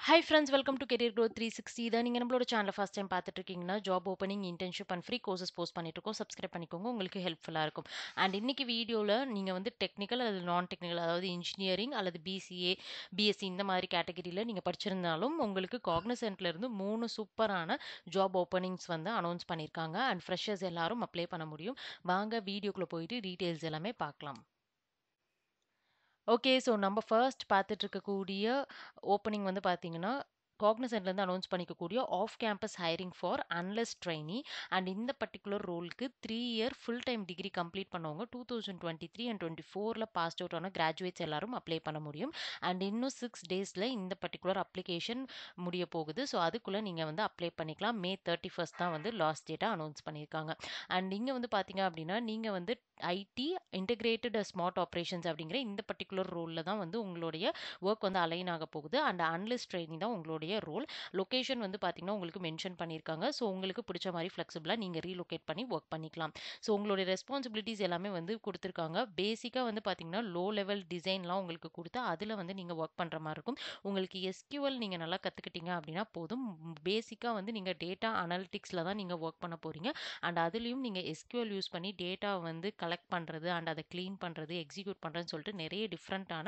Hi friends, welcome to career growth 360. இதை நீங்கள் நம்மளோட சேனலை ஃபஸ்ட் டைம் பார்த்துட்டு இருக்கீங்கன்னா job opening, internship and free courses post பண்ணிட்டு இருக்கோம். சப்ஸ்கிரைப் பண்ணிக்கோங்க, உங்களுக்கு ஹெல்ப்ஃபுல்லாக இருக்கும். அண்ட் இன்னைக்கு வீடியோவில் நீங்கள் வந்து டெக்னிக்கல் அல்லது நான் டெக்னிக்கல், அதாவது இன்ஜினியரிங் அல்லது பிசிஏ, பிஎஸ்சி இந்த மாதிரி கேட்டகரியில் நீங்கள் படிச்சிருந்தாலும் உங்களுக்கு காக்னிசென்ட்ல இருந்து 3 சூப்பரான ஜாப் ஓப்பனிங்ஸ் வந்து அனௌன்ஸ் பண்ணியிருக்காங்க. அண்ட் ஃப்ரெஷர்ஸ் எல்லாரும் அப்ளை பண்ண முடியும். வாங்க வீடியோக்குள்ளே போயிட்டு டீட்டெயில்ஸ் எல்லாமே பார்க்கலாம். ஓகே. ஸோ நம்ம ஃபர்ஸ்ட் பார்த்துட்டு இருக்கக்கூடிய ஓப்பனிங் வந்து பார்த்தீங்கன்னா, காக்னிசென்ட்லேருந்து அனௌன்ஸ் பண்ணிக்கக்கூடிய off campus hiring for analyst trainee. And இந்த பர்டிகுலர் ரோலுக்கு 3 year full time degree complete பண்ணவங்க 2023 அண்ட் 24ல் பாஸ்ட் அவுட் ஆன கிராஜுவேட்ஸ் எல்லாரும் அப்ளை பண்ண முடியும். அண்ட் இன்னும் 6 டேஸில் இந்த பர்டிகுலர் அப்ளிகேஷன் முடிய போகுது. ஸோ அதுக்குள்ளே நீங்கள் வந்து அப்ளை பண்ணிக்கலாம். May 31 தான் வந்து லாஸ்ட் டேட்டாக அனௌன்ஸ் பண்ணியிருக்காங்க. அண்ட் இங்கே வந்து பார்த்தீங்க அப்படின்னா, நீங்கள் வந்து ஐடி இன்டகிரேட்டட் ஸ்மார்ட் ஆப்ரேஷன்ஸ் அப்படிங்கிற இந்த பர்டிகுலர் ரோலில் தான் வந்து உங்களுடைய ஒர்க் வந்து அலைன் ஆக போகுது. அண்ட் அனலிஸ்ட் ட்ரெயினிங் தான் உங்களுடைய ரோல். லொகேஷன் வந்து பார்த்தீங்கன்னா உங்களுக்கு மென்ஷன் பண்ணியிருக்காங்க. ஸோ உங்களுக்கு பிடிச்ச மாதிரி ஃப்ளெக்சிபிளாக நீங்கள் ரீலொகேட் பண்ணி ஒர்க் பண்ணிக்கலாம். ஸோ உங்களுடைய ரெஸ்பான்சிபிலிட்டிஸ் எல்லாமே வந்து கொடுத்துருக்காங்க. பேசிக்காக வந்து பார்த்தீங்கன்னா லோ லெவல் டிசைன்லாம் உங்களுக்கு கொடுத்து அதில் வந்து நீங்கள் ஒர்க் பண்ணுற மாதிரி இருக்கும். உங்களுக்கு எஸ்கியூஎல் நீங்கள் நல்லா கற்றுக்கிட்டீங்க அப்படின்னா போதும். பேசிக்காக வந்து நீங்கள் டேட்டா அனலிட்டிக்ஸில் தான் நீங்கள் ஒர்க் பண்ண போகிறீங்க. அண்ட் அதுலேயும் நீங்கள் எஸ்கியூஎல் யூஸ் பண்ணி டேட்டா வந்து கலெக்ட் பண்ணுறது அண்ட் அதை க்ளீன் பண்ணுறது, எக்ஸிக்யூட் பண்ணுறதுன்னு சொல்லிட்டு நிறைய டிஃப்ரெண்ட்டான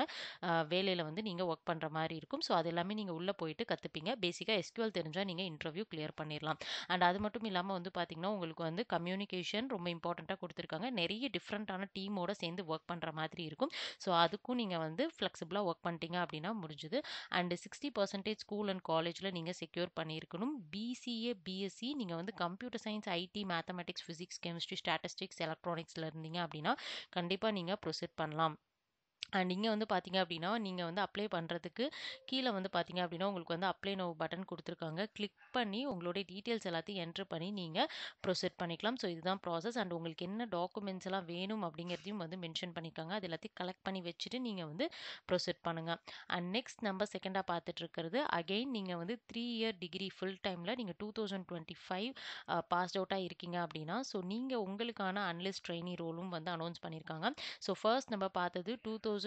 வேலையில் வந்து நீங்கள் ஒர்க் பண்ணுற மாதிரி இருக்கும். ஸோ அது எல்லாமே நீங்கள் உள்ளே போயிட்டு கற்றுப்பீங்க. பேசிக்காக எஸ்கியூஎல் தெரிஞ்சால் நீங்கள் இன்டர்வியூ கிளியர் பண்ணிடலாம். அண்ட் அது மட்டும் இல்லாமல் வந்து பார்த்தீங்கன்னா உங்களுக்கு வந்து கம்யூனிகேஷன் ரொம்ப இம்பார்ட்டண்ட்டாக கொடுத்துருக்காங்க. நிறைய டிஃப்ரெண்ட்டான டீமோட சேர்ந்து ஒர்க் பண்ணுற மாதிரி இருக்கும். ஸோ அதுக்கும் நீங்கள் வந்து ஃப்ளெக்சிபிளாக ஒர்க் பண்ணிட்டீங்க அப்படின்னா முடிஞ்சுது. அண்ட் 60% ஸ்கூல் அண்ட் காலேஜில் நீங்கள் செக்யூர் பண்ணியிருக்கணும். பிசிஏ, பிஎஸ்சி நீங்கள் வந்து computer science, IT, mathematics, physics, chemistry, statistics, எலக்ட்ரானிக்ஸில் இருந்தீங்க அப்படின்னா கண்டிப்பாக நீங்கள் ப்ரொசீட் பண்ணலாம். அண்ட் இங்கே வந்து பார்த்தீங்க அப்படின்னா நீங்கள் வந்து அப்ளை பண்ணுறதுக்கு கீழே வந்து பார்த்தீங்க அப்படின்னா உங்களுக்கு வந்து அப்ளை நோ பட்டன் கொடுத்துருக்காங்க. கிளிக் பண்ணி உங்களுடைய டீட்டெயில்ஸ் எல்லாத்தையும் என்ட்ரு பண்ணி நீங்கள் ப்ரொசீட் பண்ணிக்கலாம். ஸோ இதுதான் ப்ராசஸ். அண்ட் உங்களுக்கு என்ன டாக்குமெண்ட்ஸ் எல்லாம் வேணும் அப்படிங்கிறதையும் வந்து மென்ஷன் பண்ணியிருக்காங்க. அது எல்லாத்தையும் கலெக்ட் பண்ணி வச்சுட்டு நீங்கள் வந்து ப்ரொசீட் பண்ணுங்கள். அண்ட் நெக்ஸ்ட் நம்ம செகண்டாக பார்த்துட்டு இருக்கிறது அகெயின் நீங்கள் வந்து 3 இயர் டிகிரி ஃபுல் டைமில் நீங்கள் 2025 பாஸ்ட் அவுட்டாக இருக்கீங்க அப்படின்னா ஸோ நீங்கள் உங்களுக்கான அனலிஸ்ட் ட்ரெயினி ரோலும் வந்து அனௌன்ஸ் பண்ணியிருக்காங்க. ஸோ ஃபர்ஸ்ட் நம்ம பார்த்தது 2023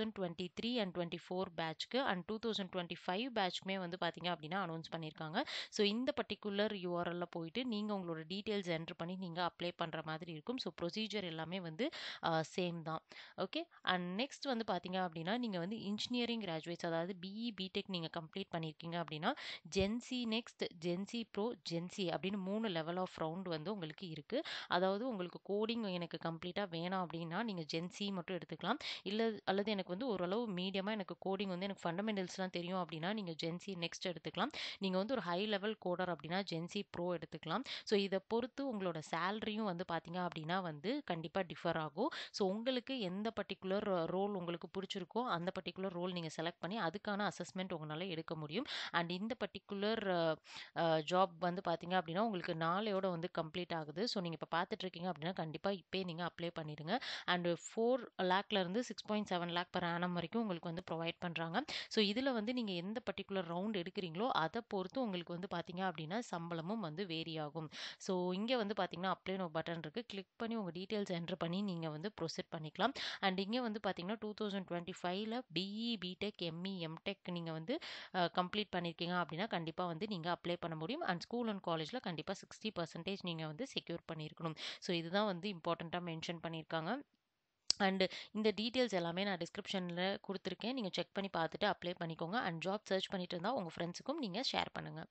அண்ட் 24 பேட்ச்க்கு அண்ட் 2025 பேட்ச்மே வந்து பார்த்தீங்க அப்படின்னா அனௌன்ஸ் பண்ணியிருக்காங்க. ஸோ இந்த பர்டிகுலர் யூஆர்எல்ல போயிட்டு நீங்கள் உங்களோட டீட்டெயில்ஸ் என்ட்ரு பண்ணி நீங்கள் அப்ளை பண்ணுற மாதிரி இருக்கும். ஸோ ப்ரொசீஜர் எல்லாமே வந்து சேம் தான். ஓகே. அண்ட் நெக்ஸ்ட் வந்து பார்த்தீங்க அப்படின்னா நீங்கள் வந்து இன்ஜினியரிங் கிராஜுவேட்ஸ், அதாவது பிஇ, பிடெக் நீங்கள் கம்ப்ளீட் பண்ணியிருக்கீங்க அப்படின்னா GenC next, GenC pro, GenC அப்படின்னு 3 லெவல் ஆஃப் ரவுண்ட் வந்து உங்களுக்கு இருக்குது. அதாவது உங்களுக்கு கோடிங் எனக்கு கம்ப்ளீட்டாக வேணாம் அப்படின்னா நீங்கள் ஜென்சி மட்டும் எடுத்துக்கலாம். அல்லது எனக்கு வந்து ஓரளவு மீடியமாக எனக்கு கோடிங் வந்து எனக்கு ஃபண்டமெண்டல்ஸ்லாம் தெரியும் அப்படின்னா நீங்கள் ஜென்சி நெக்ஸ்ட் எடுத்துக்கலாம். நீங்கள் வந்து ஒரு ஹை லெவல் கோடர் அப்படின்னா ஜென்சி ப்ரோ எடுத்துக்கலாம். ஸோ இதை பொறுத்து உங்களோட சேலரியும் வந்து பார்த்தீங்க அப்படின்னா வந்து கண்டிப்பாக டிஃபர் ஆகும். ஸோ உங்களுக்கு எந்த பர்டிகுலர் ரோல் உங்களுக்கு பிடிச்சிருக்கோ அந்த பர்டிகுலர் ரோல் நீங்கள் செலக்ட் பண்ணி அதுக்கான அசஸ்மெண்ட் உங்களால் எடுக்க முடியும். அண்ட் இந்த பர்டிகுலர் ஜாப் வந்து பார்த்தீங்க அப்படின்னா உங்களுக்கு நாளையோட வந்து கம்ப்ளீட் ஆகுது. ஸோ நீங்கள் இப்போ பார்த்துட்டு இருக்கீங்க அப்படின்னா கண்டிப்பாக இப்போயே நீங்கள் அப்ளை பண்ணிடுங்க. அண்ட் 4 லேக்லேருந்து 6.7 லேக் per annum வரைக்கும் உங்களுக்கு வந்து ப்ரொவைட் பண்ணுறாங்க. ஸோ இதில் வந்து நீங்கள் எந்த பர்டிகுலர் ரவுண்ட் எடுக்கிறீங்களோ அதை பொறுத்து உங்களுக்கு வந்து பார்த்தீங்க அப்படின்னா சம்பளமும் வந்து வேரி ஆகும். ஸோ இங்கே வந்து பார்த்தீங்கன்னா அப்ளை நோ பட்டன் இருக்குது. கிளிக் பண்ணி உங்கள் டீட்டெயில்ஸ் என்ட்ரு பண்ணி நீங்கள் வந்து ப்ரொசீட் பண்ணிக்கலாம். அண்ட் இங்கே வந்து பார்த்தீங்கன்னா 2025ல் பிஇ, பிடெக், எம்இ, எம்டெக் நீங்கள் வந்து கம்ப்ளீட் பண்ணியிருக்கீங்க அப்படின்னா கண்டிப்பாக வந்து நீங்கள் அப்ளை பண்ண முடியும். அண்ட் ஸ்கூல் அண்ட் காலேஜில் கண்டிப்பாக 60% நீங்கள் வந்து செக்யூர் பண்ணியிருக்கணும். ஸோ இதுதான் வந்து இம்பார்ட்டண்ட்டாக மென்ஷன் பண்ணியிருக்காங்க. அண்ட் இந்த டீட்டெயில்ஸ் எல்லாமே நான் டிஸ்கிரிப்ஷனில் கொடுத்துருக்கேன். நீங்கள் செக் பண்ணி பார்த்துட்டு அப்ளை பண்ணிக்கோங்க. அண்ட் ஜாப் சர்ச் பண்ணிட்டு இருந்தால் உங்கள் ஃப்ரெண்ட்ஸுக்கும் நீங்கள் ஷேர் பண்ணுங்கள்.